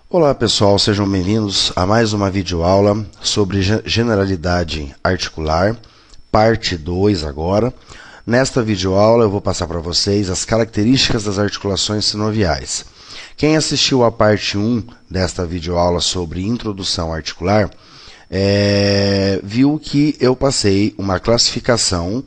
Olá pessoal, sejam bem-vindos a mais uma videoaula sobre generalidade articular, parte 2 agora. Nesta videoaula eu vou passar para vocês as características das articulações sinoviais. Quem assistiu a parte 1 desta videoaula sobre introdução articular, viu que eu passei uma classificação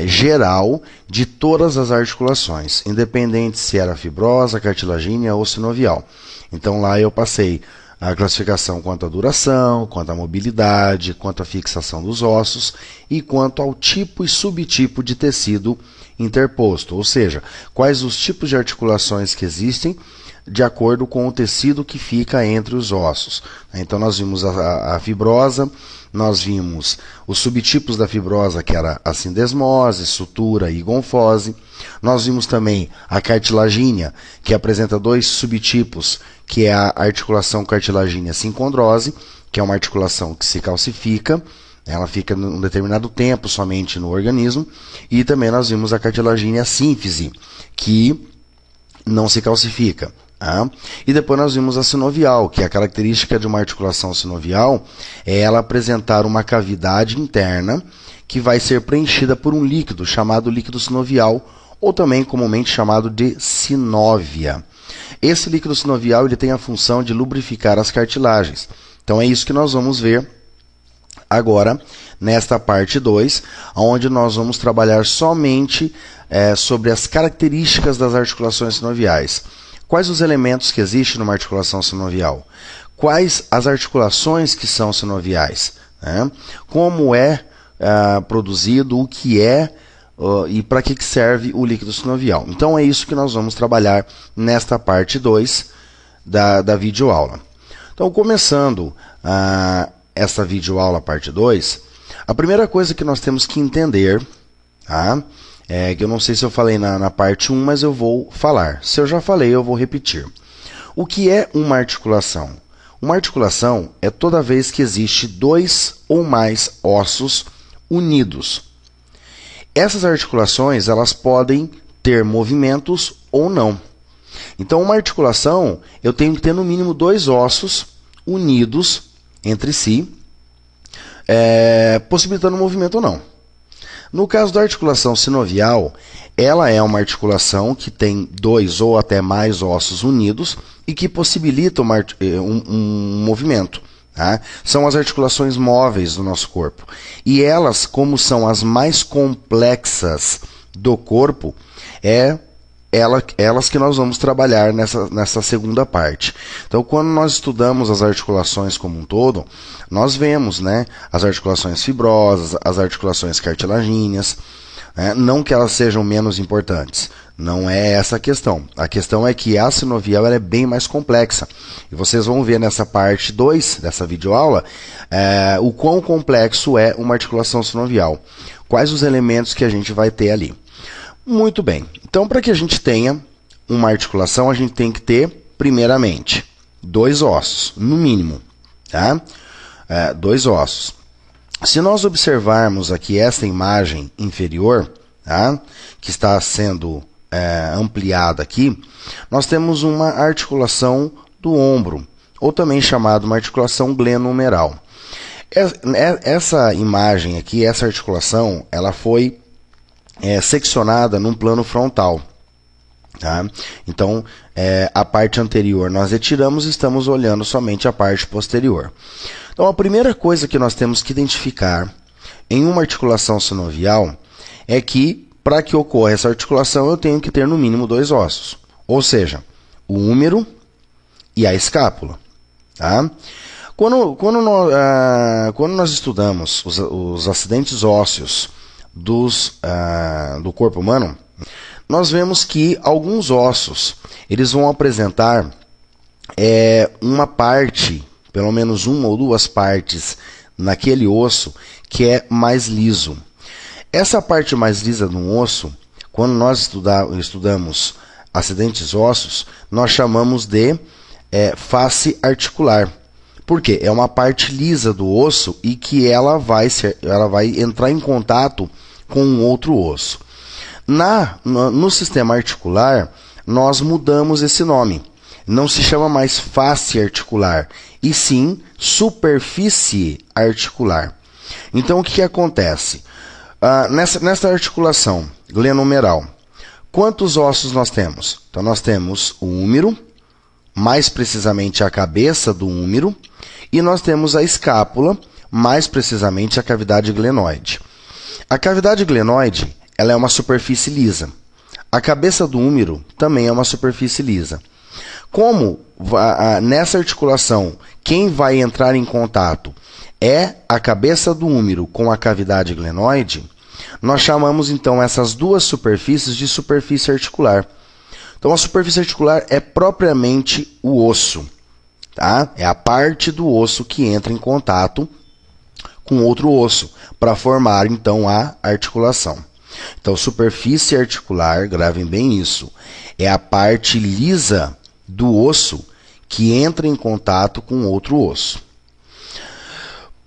geral de todas as articulações, independente se era fibrosa, cartilagínea ou sinovial. Então lá eu passei a classificação quanto à duração, quanto à mobilidade, quanto à fixação dos ossos e quanto ao tipo e subtipo de tecido interposto, ou seja, quais os tipos de articulações que existem de acordo com o tecido que fica entre os ossos. Então nós vimos a fibrosa, nós vimos os subtipos da fibrosa, que era a sindesmose, sutura e gonfose. Nós vimos também a cartilagínea, que apresenta dois subtipos, que é a articulação cartilagínea sincondrose, que é uma articulação que se calcifica, ela fica um determinado tempo somente no organismo, e também nós vimos a cartilagínea sínfise, que não se calcifica. E depois nós vimos a sinovial, que a característica de uma articulação sinovial é ela apresentar uma cavidade interna que vai ser preenchida por um líquido chamado líquido sinovial, ou também comumente chamado de sinóvia. Esse líquido sinovial ele tem a função de lubrificar as cartilagens. Então é isso que nós vamos ver agora nesta parte 2, onde nós vamos trabalhar somente sobre as características das articulações sinoviais. Quais os elementos que existem numa articulação sinovial? Quais as articulações que são sinoviais? Como é produzido, o que é e para que serve o líquido sinovial. Então é isso que nós vamos trabalhar nesta parte 2 da videoaula. Então, começando essa videoaula parte 2, a primeira coisa que nós temos que entender, que eu não sei se eu falei na parte 1, mas eu vou falar. Se eu já falei, eu vou repetir. O que é uma articulação? Uma articulação é toda vez que existe dois ou mais ossos unidos. Essas articulações, elas podem ter movimentos ou não. Então, uma articulação, eu tenho que ter no mínimo dois ossos unidos entre si, possibilitando movimento ou não. No caso da articulação sinovial, ela é uma articulação que tem dois ou até mais ossos unidos e que possibilita um movimento. São as articulações móveis do nosso corpo. E elas, como são as mais complexas do corpo, elas que nós vamos trabalhar nessa segunda parte. Então, quando nós estudamos as articulações como um todo, nós vemos as articulações fibrosas, as articulações cartilagíneas, não que elas sejam menos importantes, não é essa a questão. A questão é que a sinovial ela é bem mais complexa. E vocês vão ver nessa parte 2 dessa videoaula o quão complexo é uma articulação sinovial. Quais os elementos que a gente vai ter ali. Muito bem. Então, para que a gente tenha uma articulação, a gente tem que ter, primeiramente, dois ossos, no mínimo. Dois ossos. Se nós observarmos aqui esta imagem inferior, que está sendo ampliada aqui, nós temos uma articulação do ombro, ou também chamada uma articulação glenohumeral. Essa imagem aqui, essa articulação, ela foi seccionada num plano frontal. Então, a parte anterior nós retiramos e estamos olhando somente a parte posterior. Então, a primeira coisa que nós temos que identificar em uma articulação sinovial é que, para que ocorra essa articulação, eu tenho que ter no mínimo dois ossos. Ou seja, o húmero e a escápula. Quando nós estudamos os acidentes ósseos do corpo humano, nós vemos que alguns ossos eles vão apresentar uma parte, pelo menos uma ou duas partes naquele osso que é mais liso. Essa parte mais lisa do osso, quando nós estudamos acidentes ósseos, nós chamamos de face articular. Por quê? É uma parte lisa do osso e que ela vai entrar em contato com um outro osso. No sistema articular, nós mudamos esse nome. não se chama mais face articular, e sim superfície articular. Então, o que acontece? Nessa articulação glenohumeral, quantos ossos nós temos? Então, nós temos o húmero, mais precisamente a cabeça do húmero, e nós temos a escápula, mais precisamente a cavidade glenoide. A cavidade glenoide, ela é uma superfície lisa. A cabeça do húmero também é uma superfície lisa. Como nessa articulação, quem vai entrar em contato é a cabeça do húmero com a cavidade glenoide, nós chamamos então essas duas superfícies de superfície articular. Então a superfície articular é propriamente o osso, tá? É a parte do osso que entra em contato com outro osso para formar então a articulação. Então superfície articular, gravem bem isso, é a parte lisa do osso que entra em contato com outro osso.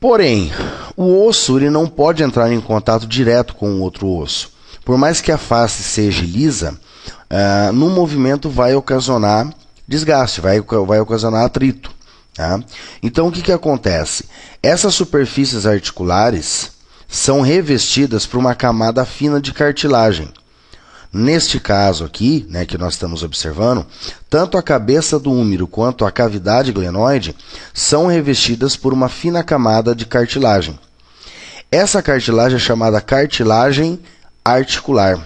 Porém, o osso ele não pode entrar em contato direto com o outro osso. Por mais que a face seja lisa, no movimento vai ocasionar desgaste, vai ocasionar atrito. Tá? Então, o que acontece? Essas superfícies articulares são revestidas por uma camada fina de cartilagem. Neste caso aqui, né, que nós estamos observando, tanto a cabeça do húmero quanto a cavidade glenoide são revestidas por uma fina camada de cartilagem. Essa cartilagem é chamada cartilagem articular.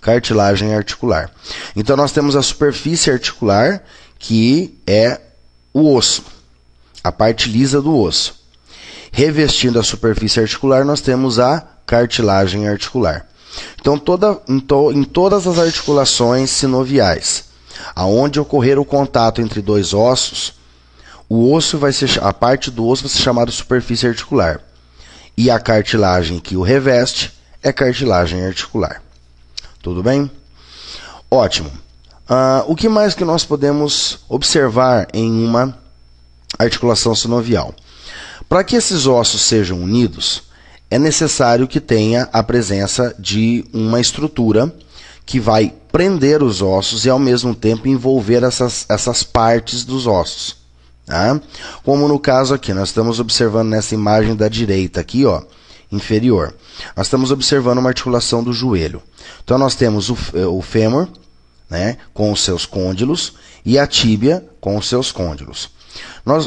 Cartilagem articular. Então nós temos a superfície articular, que é o osso, a parte lisa do osso. Revestindo a superfície articular, nós temos a cartilagem articular. Então, em todas as articulações sinoviais, aonde ocorrer o contato entre dois ossos, a parte do osso vai ser chamada superfície articular. E a cartilagem que o reveste é cartilagem articular. Tudo bem? Ótimo. O que mais que nós podemos observar em uma articulação sinovial? Para que esses ossos sejam unidos, é necessário que tenha a presença de uma estrutura que vai prender os ossos e, ao mesmo tempo, envolver essas partes dos ossos. Tá? Como no caso aqui, nós estamos observando nessa imagem da direita aqui, ó, inferior. Nós estamos observando uma articulação do joelho. Então, nós temos o fêmur, né, com os seus côndilos, e a tíbia com os seus côndilos.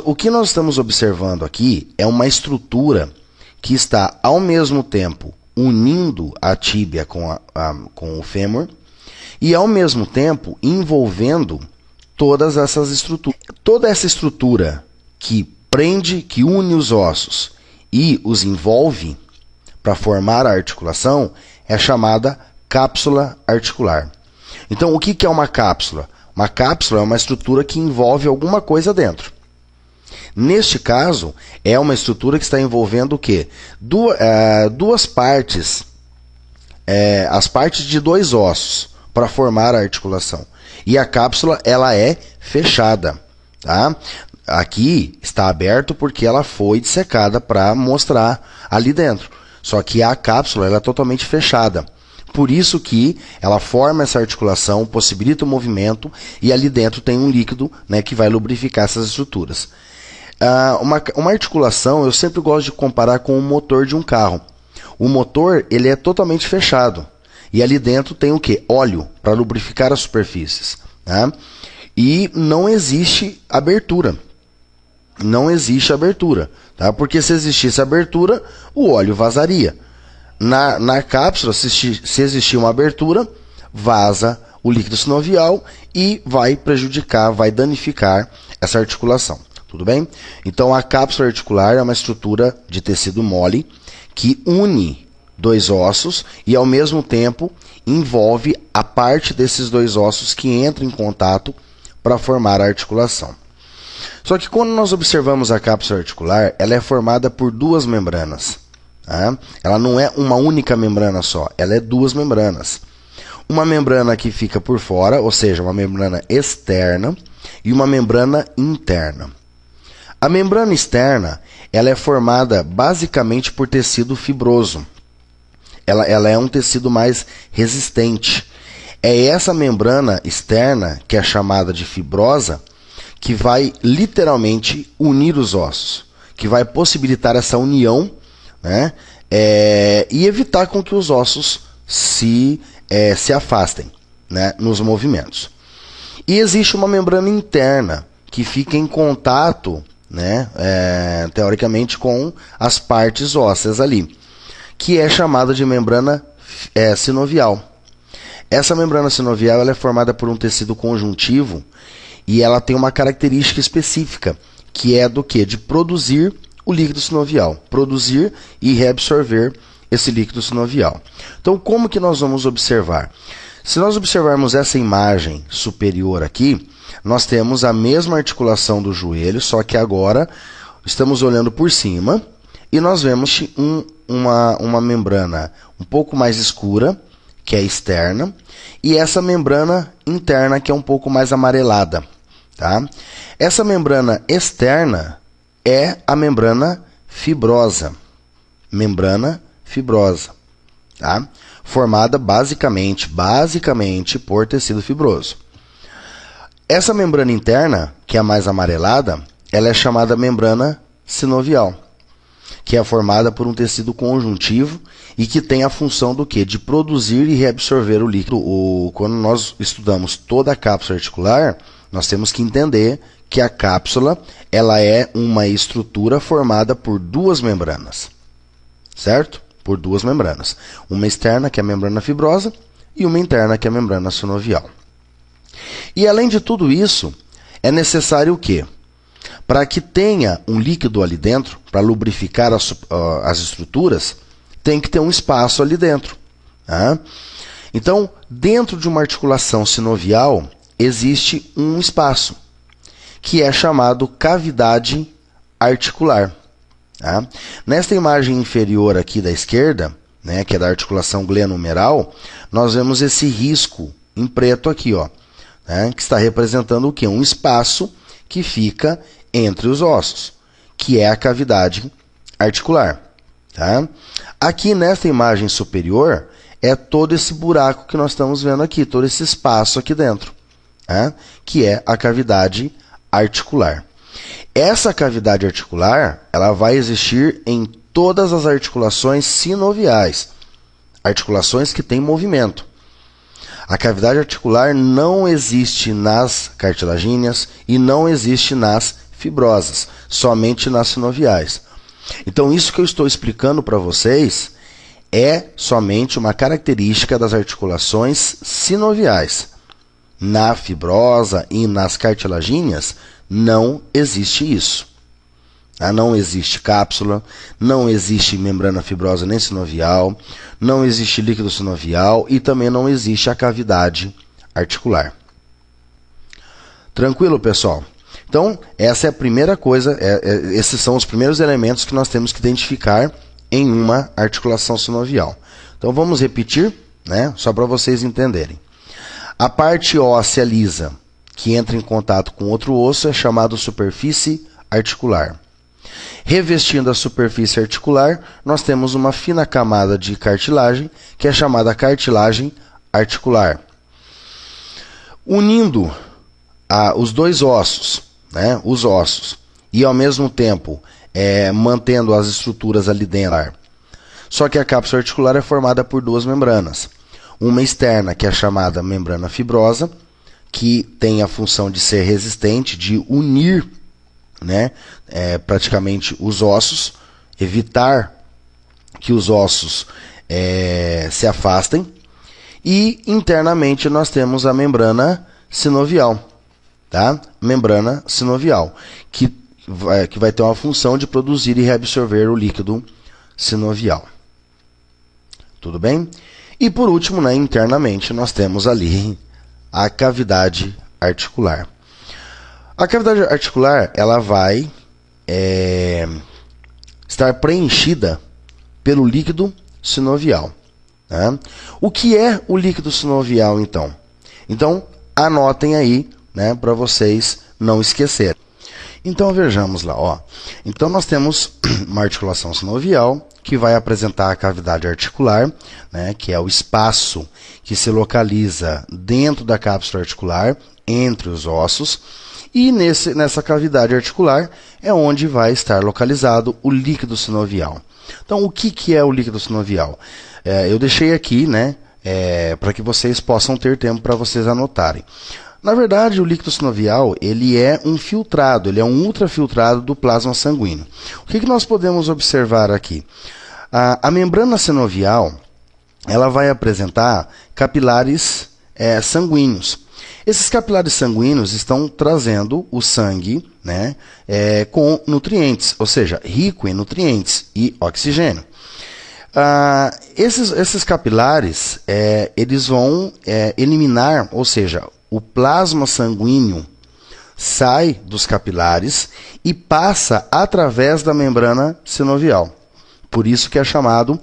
O que nós estamos observando aqui é uma estrutura que está, ao mesmo tempo, unindo a tíbia com o fêmur e, ao mesmo tempo, envolvendo todas essas estruturas. Toda essa estrutura que prende, que une os ossos e os envolve para formar a articulação é chamada cápsula articular. Então, o que é uma cápsula? Uma cápsula é uma estrutura que envolve alguma coisa dentro. Neste caso, é uma estrutura que está envolvendo o quê? Duas partes, as partes de dois ossos, para formar a articulação. E a cápsula, ela é fechada. Tá? Aqui está aberto porque ela foi dissecada para mostrar ali dentro. Só que a cápsula ela é totalmente fechada. Por isso que ela forma essa articulação, possibilita o movimento, e ali dentro tem um líquido, né, que vai lubrificar essas estruturas. Uma articulação, eu sempre gosto de comparar com o motor de um carro. O motor ele é totalmente fechado. E ali dentro tem o quê? Óleo, para lubrificar as superfícies. Tá? E não existe abertura. Não existe abertura. Tá? Porque se existisse abertura, o óleo vazaria. Na cápsula, se existir uma abertura, vaza o líquido sinovial e vai prejudicar, vai danificar essa articulação. Tudo bem? Então, a cápsula articular é uma estrutura de tecido mole que une dois ossos e, ao mesmo tempo, envolve a parte desses dois ossos que entra em contato para formar a articulação. Só que quando nós observamos a cápsula articular, ela é formada por duas membranas. Tá? Ela não é uma única membrana só, ela é duas membranas. Uma membrana que fica por fora, ou seja, uma membrana externa, e uma membrana interna. A membrana externa ela é formada basicamente por tecido fibroso. Ela é um tecido mais resistente. É essa membrana externa, que é chamada de fibrosa, que vai literalmente unir os ossos, que vai possibilitar essa união, né, e evitar com que os ossos se afastem, né, nos movimentos. E existe uma membrana interna que fica em contato, né, teoricamente, com as partes ósseas ali, que é chamada de membrana sinovial. Essa membrana sinovial ela é formada por um tecido conjuntivo e ela tem uma característica específica, que é do quê? De produzir o líquido sinovial, produzir e reabsorver esse líquido sinovial. Então, como que nós vamos observar? Se nós observarmos essa imagem superior aqui, nós temos a mesma articulação do joelho, só que agora estamos olhando por cima e nós vemos uma membrana um pouco mais escura, que é externa, e essa membrana interna, que é um pouco mais amarelada. Tá? Essa membrana externa é a membrana fibrosa. Membrana fibrosa. Tá? Formada basicamente por tecido fibroso. Essa membrana interna, que é a mais amarelada, ela é chamada membrana sinovial, que é formada por um tecido conjuntivo e que tem a função do quê? De produzir e reabsorver o líquido. Quando nós estudamos toda a cápsula articular, nós temos que entender que a cápsula ela é uma estrutura formada por duas membranas, certo? Por duas membranas. Uma externa, que é a membrana fibrosa, e uma interna, que é a membrana sinovial. E além de tudo isso, é necessário o quê? Para que tenha um líquido ali dentro, para lubrificar as estruturas, tem que ter um espaço ali dentro. Tá? Então, dentro de uma articulação sinovial, existe um espaço, que é chamado cavidade articular. Tá? Nesta imagem inferior aqui da esquerda, né, que é da articulação glenohumeral, nós vemos esse risco em preto aqui, ó, né, que está representando o quê? Um espaço que fica entre os ossos, que é a cavidade articular. Tá? Aqui nesta imagem superior é todo esse buraco que nós estamos vendo aqui, todo esse espaço aqui dentro, tá? Que é a cavidade articular. Essa cavidade articular ela vai existir em todas as articulações sinoviais, articulações que têm movimento. A cavidade articular não existe nas cartilagíneas e não existe nas fibrosas, somente nas sinoviais. Então, isso que eu estou explicando para vocês é somente uma característica das articulações sinoviais. Na fibrosa e nas cartilagíneas não existe isso. Não existe cápsula, não existe membrana fibrosa nem sinovial, não existe líquido sinovial e também não existe a cavidade articular. Tranquilo, pessoal? Então, essa é a primeira coisa, esses são os primeiros elementos que nós temos que identificar em uma articulação sinovial. Então, vamos repetir, né, só para vocês entenderem. A parte óssea lisa, que entra em contato com outro osso, é chamada superfície articular. Revestindo a superfície articular, nós temos uma fina camada de cartilagem, que é chamada cartilagem articular. Unindo os dois ossos, né, os ossos, e ao mesmo tempo mantendo as estruturas ali dentro. Só que a cápsula articular é formada por duas membranas. Uma externa, que é chamada membrana fibrosa, que tem a função de ser resistente, de unir, né, praticamente os ossos, evitar que os ossos se afastem. E internamente nós temos a membrana sinovial. Tá? Membrana sinovial, que vai ter uma função de produzir e reabsorver o líquido sinovial. Tudo bem? E por último, né, internamente, nós temos ali a cavidade articular. A cavidade articular ela vai estar preenchida pelo líquido sinovial. Tá? O que é o líquido sinovial, então? Então, anotem aí, né, para vocês não esquecerem. Então vejamos lá, ó. Então nós temos uma articulação sinovial que vai apresentar a cavidade articular, né, que é o espaço que se localiza dentro da cápsula articular entre os ossos, e nessa cavidade articular é onde vai estar localizado o líquido sinovial. Então o que é o líquido sinovial? Eu deixei aqui, né, para que vocês possam ter tempo para vocês anotarem. Na verdade, o líquido sinovial ele é um filtrado, ele é um ultrafiltrado do plasma sanguíneo. O que nós podemos observar aqui? A membrana sinovial ela vai apresentar capilares sanguíneos. Esses capilares sanguíneos estão trazendo o sangue, né, com nutrientes, ou seja, rico em nutrientes e oxigênio. Esses capilares eles vão eliminar, ou seja, o plasma sanguíneo sai dos capilares e passa através da membrana sinovial. Por isso que é chamado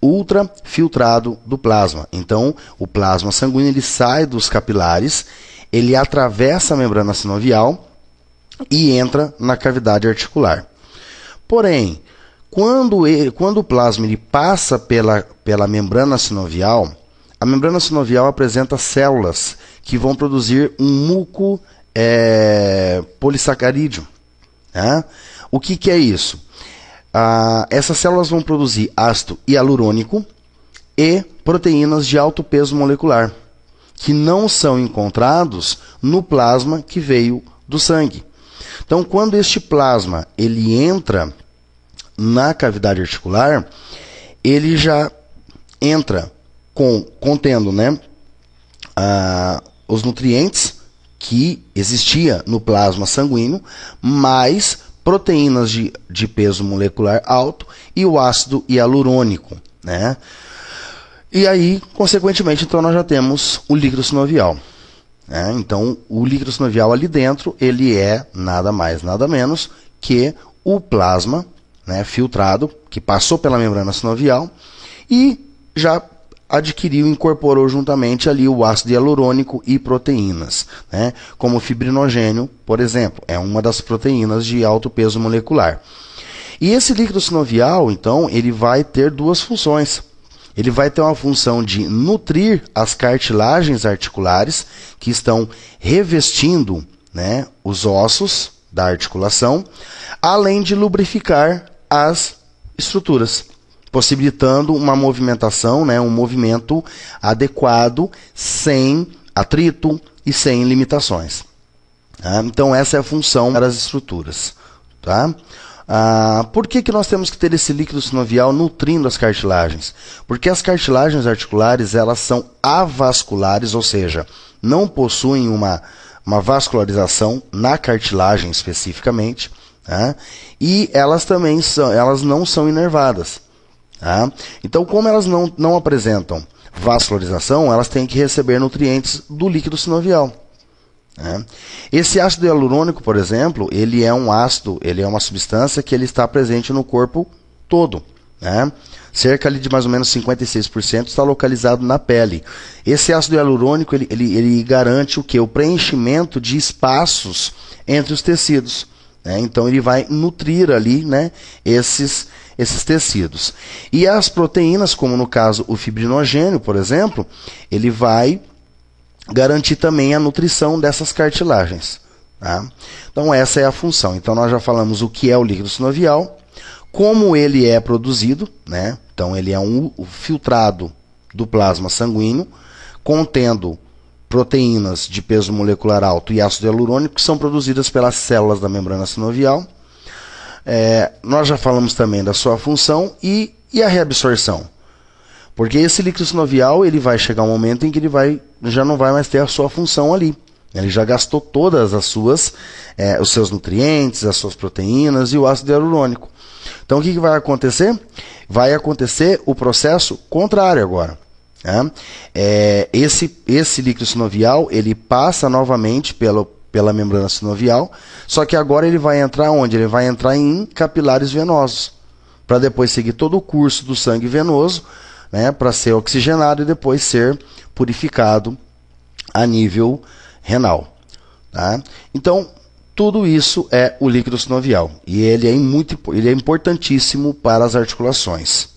ultrafiltrado do plasma. Então, o plasma sanguíneo ele sai dos capilares, ele atravessa a membrana sinovial e entra na cavidade articular. Porém, quando o plasma ele passa pela membrana sinovial, a membrana sinovial apresenta células que vão produzir um muco polissacarídeo. Né? O que é isso? Essas células vão produzir ácido hialurônico e proteínas de alto peso molecular, que não são encontrados no plasma que veio do sangue. Então, quando este plasma ele entra na cavidade articular, ele já entra contendo, né, os nutrientes que existia no plasma sanguíneo, mais proteínas de peso molecular alto e o ácido hialurônico, né? E aí, consequentemente, então nós já temos o líquido sinovial. Né? Então, o líquido sinovial ali dentro, ele é nada mais, nada menos que o plasma, né, filtrado, que passou pela membrana sinovial e já adquiriu, incorporou juntamente ali o ácido hialurônico e proteínas, né? Como o fibrinogênio, por exemplo, é uma das proteínas de alto peso molecular. E esse líquido sinovial, então, ele vai ter duas funções. Ele vai ter uma função de nutrir as cartilagens articulares que estão revestindo, né, os ossos da articulação, além de lubrificar as estruturas, possibilitando uma movimentação, né, um movimento adequado, sem atrito e sem limitações. Tá? Então, essa é a função das estruturas. Tá? Por que nós temos que ter esse líquido sinovial nutrindo as cartilagens? Porque as cartilagens articulares elas são avasculares, ou seja, não possuem uma vascularização na cartilagem especificamente, tá? E elas também elas não são inervadas. Tá? Então, como elas não apresentam vascularização, elas têm que receber nutrientes do líquido sinovial. Né? Esse ácido hialurônico, por exemplo, ele é um ácido, ele é uma substância que ele está presente no corpo todo. Né? Cerca ali de mais ou menos 56% está localizado na pele. Esse ácido hialurônico ele garante o quê? O preenchimento de espaços entre os tecidos. Né? Então ele vai nutrir ali, né, esses tecidos. E as proteínas, como no caso o fibrinogênio, por exemplo, ele vai garantir também a nutrição dessas cartilagens. Tá? Então essa é a função. Então nós já falamos o que é o líquido sinovial, como ele é produzido, né? Então ele é um filtrado do plasma sanguíneo, contendo proteínas de peso molecular alto e ácido hialurônico, que são produzidas pelas células da membrana sinovial. Nós já falamos também da sua função e a reabsorção. Porque esse líquido sinovial ele vai chegar um momento em que ele já não vai mais ter a sua função ali. Ele já gastou todas os seus nutrientes, as suas proteínas e o ácido hialurônico. Então o que vai acontecer? Vai acontecer o processo contrário agora. Né? Esse líquido sinovial ele passa novamente pela membrana sinovial, só que agora ele vai entrar onde? Ele vai entrar em capilares venosos, para depois seguir todo o curso do sangue venoso, né, para ser oxigenado e depois ser purificado a nível renal. Tá? Então, Tudo isso é o líquido sinovial e ele é importantíssimo para as articulações.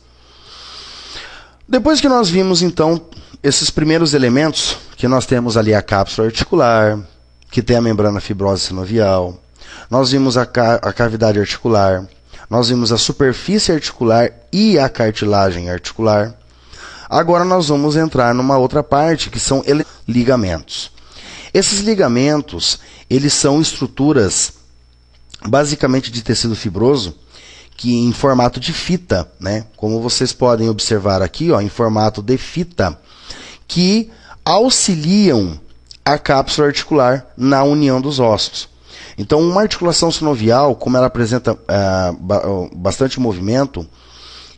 Depois que nós vimos então esses primeiros elementos, que nós temos ali a cápsula articular, que tem a membrana fibrosa sinovial, nós vimos a cavidade articular, nós vimos a superfície articular e a cartilagem articular. Agora nós vamos entrar numa outra parte, que são ligamentos. Esses ligamentos, eles são estruturas basicamente de tecido fibroso, que em formato de fita, né? Como vocês podem observar aqui, ó, em formato de fita, que auxiliam a cápsula articular na união dos ossos. Então, uma articulação sinovial, como ela apresenta bastante movimento,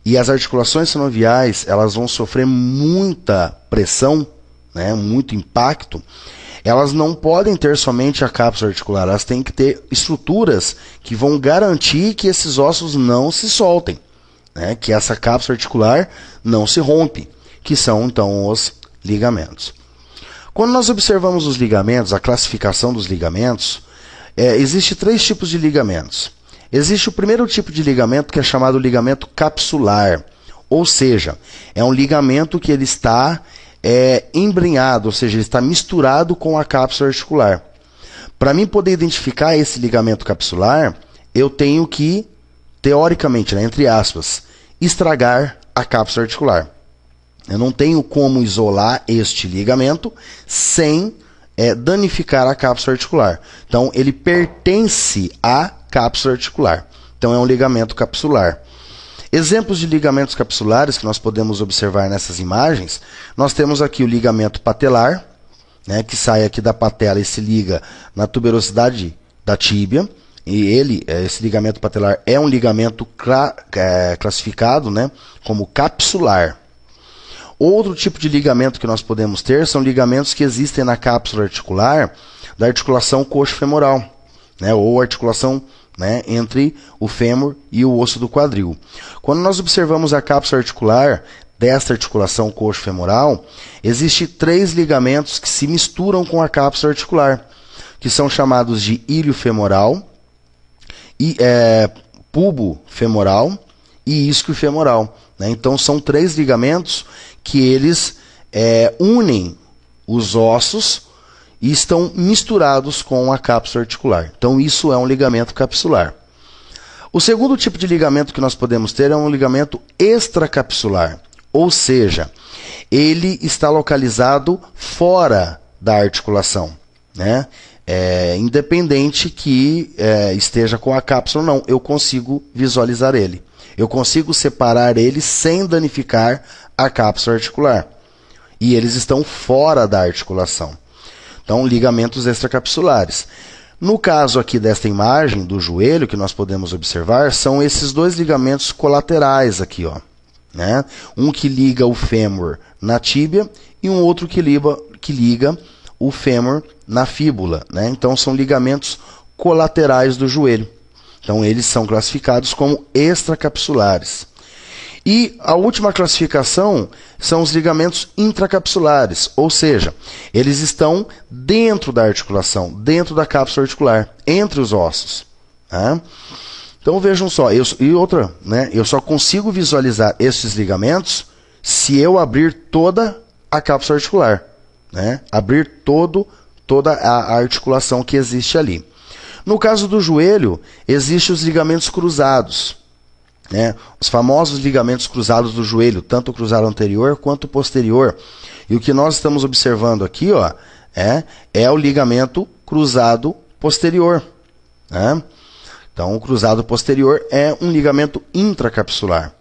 e as articulações sinoviais elas vão sofrer muita pressão, né, muito impacto, elas não podem ter somente a cápsula articular, elas têm que ter estruturas que vão garantir que esses ossos não se soltem, né, que essa cápsula articular não se rompe, que são então os ligamentos. Quando nós observamos os ligamentos, a classificação dos ligamentos, existe 3 tipos de ligamentos. Existe o primeiro tipo de ligamento, que é chamado ligamento capsular, ou seja, é um ligamento que ele está embrenhado, ou seja, ele está misturado com a cápsula articular. Para mim poder identificar esse ligamento capsular, eu tenho que, teoricamente, né, entre aspas, estragar a cápsula articular. Eu não tenho como isolar este ligamento sem danificar a cápsula articular. Então, ele pertence à cápsula articular. Então, é um ligamento capsular. Exemplos de ligamentos capsulares que nós podemos observar nessas imagens, nós temos aqui o ligamento patelar, né, que sai aqui da patela e se liga na tuberosidade da tíbia. E esse ligamento patelar é um ligamento classificado, né, como capsular. Outro tipo de ligamento que nós podemos ter são ligamentos que existem na cápsula articular da articulação coxo-femoral, né, ou articulação, né, entre o fêmur e o osso do quadril. Quando nós observamos a cápsula articular desta articulação coxo-femoral, existem 3 ligamentos que se misturam com a cápsula articular, que são chamados de ilio-femoral, pubo-femoral e isquio-femoral. Né? Então, são 3 ligamentos que eles unem os ossos e estão misturados com a cápsula articular. Então, isso é um ligamento capsular. O segundo tipo de ligamento que nós podemos ter é um ligamento extracapsular, ou seja, ele está localizado fora da articulação, né? Independente que esteja com a cápsula ou não, eu consigo visualizar ele. Eu consigo separar ele sem danificar a cápsula articular. E eles estão fora da articulação. Então, ligamentos extracapsulares. No caso aqui desta imagem do joelho, que nós podemos observar, são esses 2 ligamentos colaterais aqui, ó, né? Um que liga o fêmur na tíbia e um outro que liga o fêmur na fíbula, né? Então, são ligamentos colaterais do joelho. Então, eles são classificados como extracapsulares. E a última classificação são os ligamentos intracapsulares, ou seja, eles estão dentro da articulação, dentro da cápsula articular, entre os ossos. Tá? Então, vejam só, eu só consigo visualizar esses ligamentos se eu abrir toda a cápsula articular, né? Abrir toda a articulação que existe ali. No caso do joelho, existem os ligamentos cruzados, né? Os famosos ligamentos cruzados do joelho, tanto o cruzado anterior quanto o posterior. E o que nós estamos observando aqui, ó, é o ligamento cruzado posterior. Né? Então, o cruzado posterior é um ligamento intracapsular.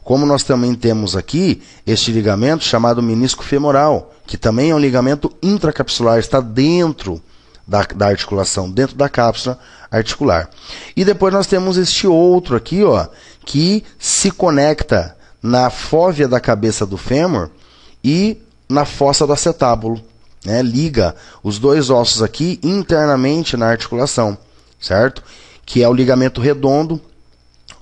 Como nós também temos aqui este ligamento chamado menisco femoral, que também é um ligamento intracapsular, está dentro da articulação, dentro da cápsula articular. E depois nós temos este outro aqui, ó, que se conecta na fóvea da cabeça do fêmur e na fossa do acetábulo, né? Liga os 2 ossos aqui internamente na articulação, certo? Que é o ligamento redondo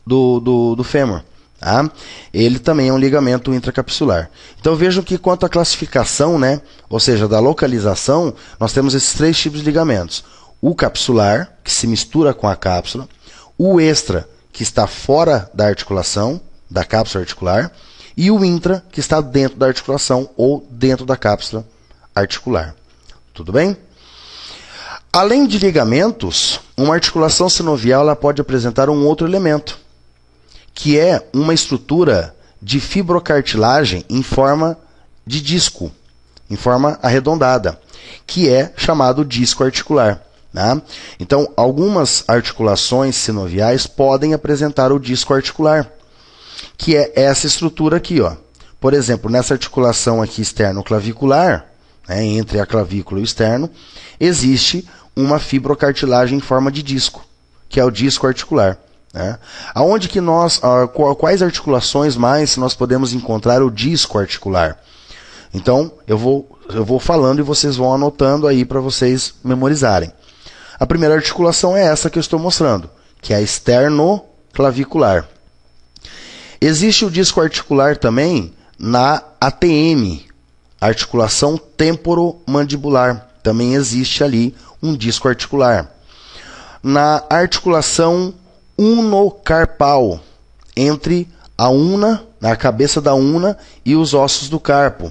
do fêmur. Tá? Ele também é um ligamento intracapsular. Então vejam que quanto à classificação, né, ou seja, da localização, nós temos esses 3 tipos de ligamentos. o capsular, que se mistura com a cápsula, o extra, que está fora da articulação, da cápsula articular, e o intra, que está dentro da articulação ou dentro da cápsula articular. Tudo bem? Além de ligamentos, uma articulação sinovial ela pode apresentar um outro elemento, que é uma estrutura de fibrocartilagem em forma de disco, em forma arredondada, que é chamado disco articular. Né? Então, algumas articulações sinoviais podem apresentar o disco articular, que é essa estrutura aqui, ó. Por exemplo, nessa articulação aqui externo-clavicular, né, entre a clavícula e o externo, existe uma fibrocartilagem em forma de disco, que é o disco articular. Né? Aonde que quais articulações mais nós podemos encontrar o disco articular? Então, eu vou falando e vocês vão anotando aí para vocês memorizarem. A primeira articulação é essa que eu estou mostrando, que é a externo-clavicular. Existe o disco articular também na ATM, articulação temporomandibular. Também existe ali um disco articular. Na articulação unocarpal, entre a una, a cabeça da una e os ossos do carpo,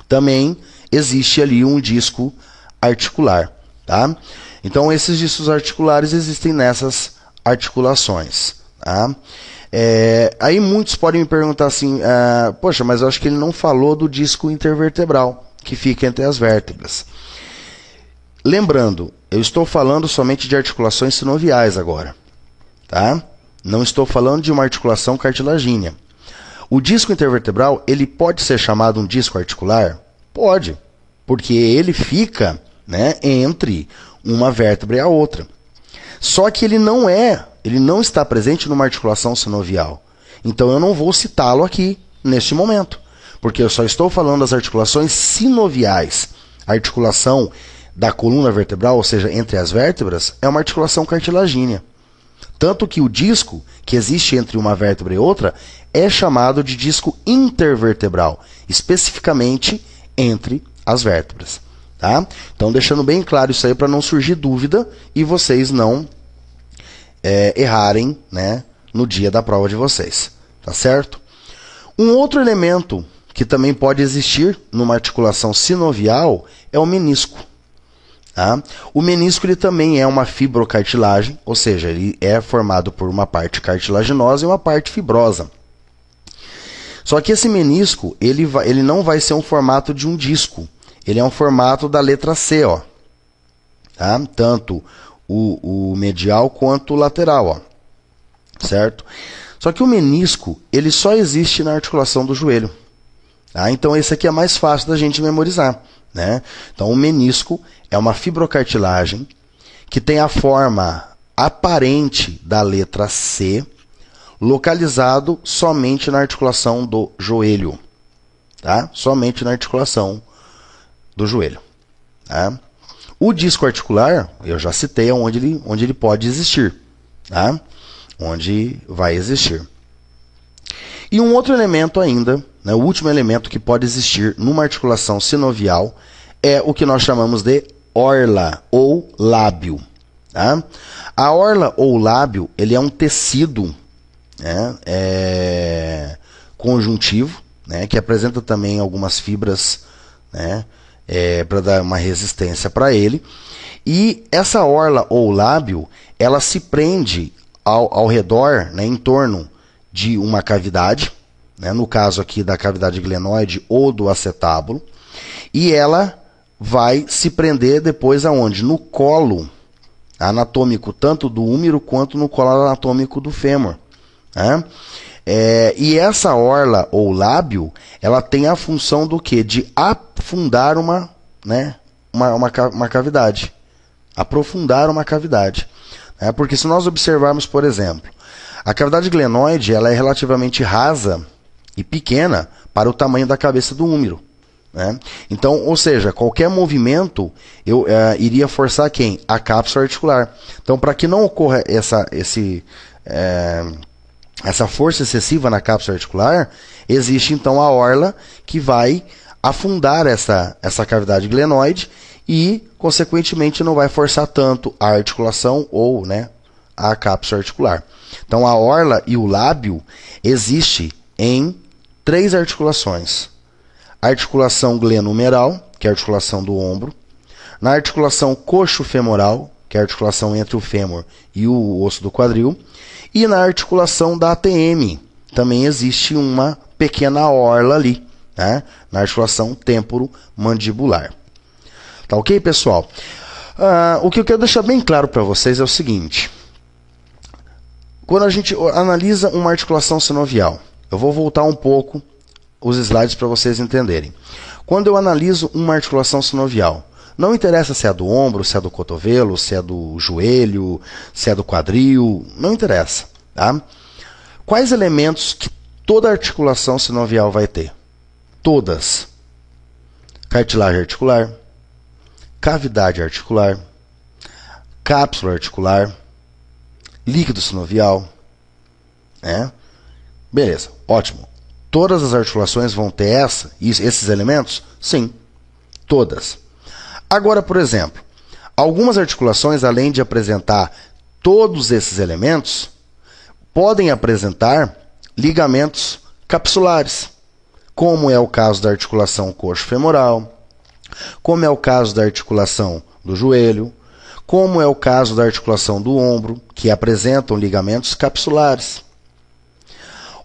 também existe ali um disco articular. Tá? Então, esses discos articulares existem nessas articulações. Tá? Aí muitos podem me perguntar assim, poxa, mas eu acho que ele não falou do disco intervertebral, que fica entre as vértebras. Lembrando, eu estou falando somente de articulações sinoviais agora. Tá? Não estou falando de uma articulação cartilagínea. O disco intervertebral, ele pode ser chamado um disco articular? Pode, porque ele fica, né, entre uma vértebra e a outra. Só que ele não está presente numa articulação sinovial. Então eu não vou citá-lo aqui neste momento, porque eu só estou falando das articulações sinoviais. A articulação da coluna vertebral, ou seja, entre as vértebras, é uma articulação cartilagínea. Tanto que o disco que existe entre uma vértebra e outra é chamado de disco intervertebral, especificamente entre as vértebras. Tá? Então, deixando bem claro isso aí para não surgir dúvida e vocês não errarem, né, no dia da prova de vocês. Tá certo? Um outro elemento que também pode existir numa articulação sinovial é o menisco. Tá? O menisco ele também é uma fibrocartilagem, ou seja, ele é formado por uma parte cartilaginosa e uma parte fibrosa. Só que esse menisco ele não vai ser um formato de um disco, ele é um formato da letra C, ó. Tá? Tanto o medial quanto o lateral, ó. Certo? Só que o menisco ele só existe na articulação do joelho. Tá? Então esse aqui é mais fácil da gente memorizar. Né? Então o menisco é uma fibrocartilagem que tem a forma aparente da letra C, localizado somente na articulação do joelho. Tá? Somente na articulação do joelho. Tá? O disco articular, eu já citei onde ele pode existir. Tá? Onde vai existir. E um outro elemento ainda, né, o último elemento que pode existir numa articulação sinovial é o que nós chamamos de orla ou lábio. Tá? A orla ou lábio ele é um tecido, né, conjuntivo, né, que apresenta também algumas fibras, né, para dar uma resistência para ele. E essa orla ou lábio ela se prende ao redor, né, em torno de uma cavidade, né, no caso aqui da cavidade glenoide ou do acetábulo, e ela vai se prender depois aonde? No colo anatômico, tanto do úmero quanto no colo anatômico do fêmur. Né? E essa orla ou lábio, ela tem a função do quê? De afundar uma cavidade, aprofundar uma cavidade. Né? Porque se nós observarmos, por exemplo, a cavidade glenoide ela é relativamente rasa e pequena para o tamanho da cabeça do úmero. Né? Então, ou seja, qualquer movimento eu iria forçar quem? A cápsula articular. Então, para que não ocorra essa força excessiva na cápsula articular, existe então a orla que vai afundar essa cavidade glenoide e, consequentemente, não vai forçar tanto a articulação ou, né, a cápsula articular. Então, a orla e o lábio existe em 3 articulações. A articulação glenohumeral, que é a articulação do ombro. Na articulação coxo-femoral, que é a articulação entre o fêmur e o osso do quadril. E na articulação da ATM, também existe uma pequena orla ali, né? Na articulação temporomandibular. Tá ok, pessoal? O que eu quero deixar bem claro para vocês é o seguinte. Quando a gente analisa uma articulação sinovial, eu vou voltar um pouco os slides para vocês entenderem. Quando eu analiso uma articulação sinovial, não interessa se é do ombro, se é do cotovelo, se é do joelho, se é do quadril, não interessa. Tá? Quais elementos que toda articulação sinovial vai ter? Todas. Cartilagem articular, cavidade articular, cápsula articular, líquido sinovial. Beleza, ótimo. Todas as articulações vão ter esses elementos? Sim, todas. Agora, por exemplo, algumas articulações, além de apresentar todos esses elementos, podem apresentar ligamentos capsulares, como é o caso da articulação coxo-femoral, como é o caso da articulação do joelho, como é o caso da articulação do ombro, que apresentam ligamentos capsulares.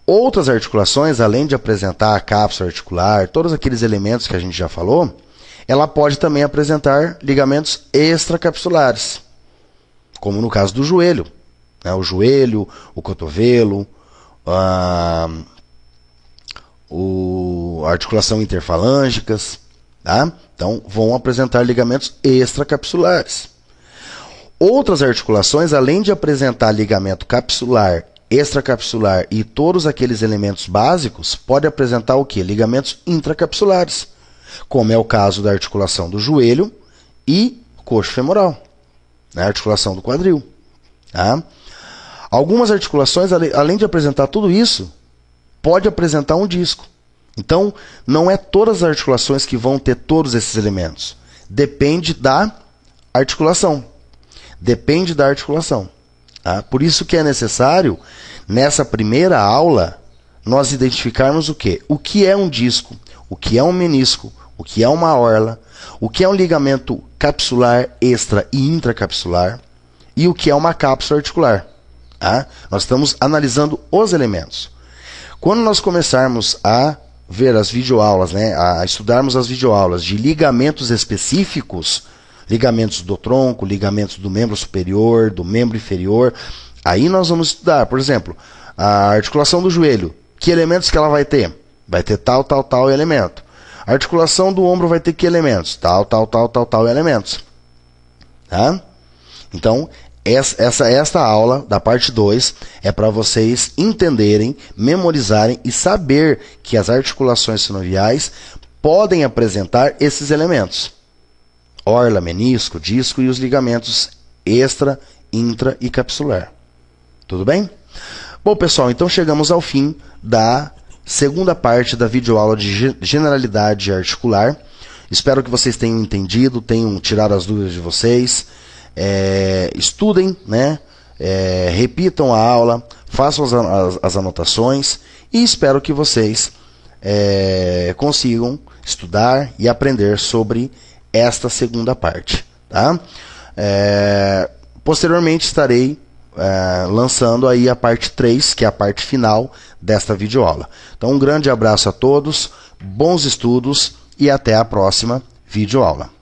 Outras articulações, além de apresentar a cápsula articular, todos aqueles elementos que a gente já falou, ela pode também apresentar ligamentos extracapsulares, como no caso do joelho. O joelho, o cotovelo, a articulação interfalângicas. Tá? Então, vão apresentar ligamentos extracapsulares. Outras articulações, além de apresentar ligamento capsular, extracapsular e todos aqueles elementos básicos, pode apresentar o quê? Ligamentos intracapsulares, como é o caso da articulação do joelho e coxo-femoral, a articulação do quadril. Tá? Algumas articulações, além de apresentar tudo isso, pode apresentar um disco. Então, não é todas as articulações que vão ter todos esses elementos. Depende da articulação. Depende da articulação. Tá? Por isso que é necessário, nessa primeira aula, nós identificarmos o quê? O que é um disco, o que é um menisco, o que é uma orla, o que é um ligamento capsular, extra e intracapsular e o que é uma cápsula articular. Tá? Nós estamos analisando os elementos. Quando nós começarmos a ver as videoaulas, né, a estudarmos as videoaulas de ligamentos específicos, ligamentos do tronco, ligamentos do membro superior, do membro inferior, aí nós vamos estudar, por exemplo, a articulação do joelho. Que elementos que ela vai ter? Vai ter tal elemento. A articulação do ombro vai ter que elementos? Tal elementos. Tá? Então, esta aula da parte 2 é para vocês entenderem, memorizarem e saber que as articulações sinoviais podem apresentar esses elementos. Orla, menisco, disco e os ligamentos extra, intra e capsular. Tudo bem? Bom, pessoal, então chegamos ao fim da segunda parte da videoaula de generalidade articular. Espero que vocês tenham entendido, tenham tirado as dúvidas de vocês. Estudem, né? Repitam a aula, façam as anotações e espero que vocês consigam estudar e aprender sobre esta segunda parte. Tá? Posteriormente estarei lançando aí a parte 3, que é a parte final desta videoaula. Então um grande abraço a todos, bons estudos e até a próxima videoaula.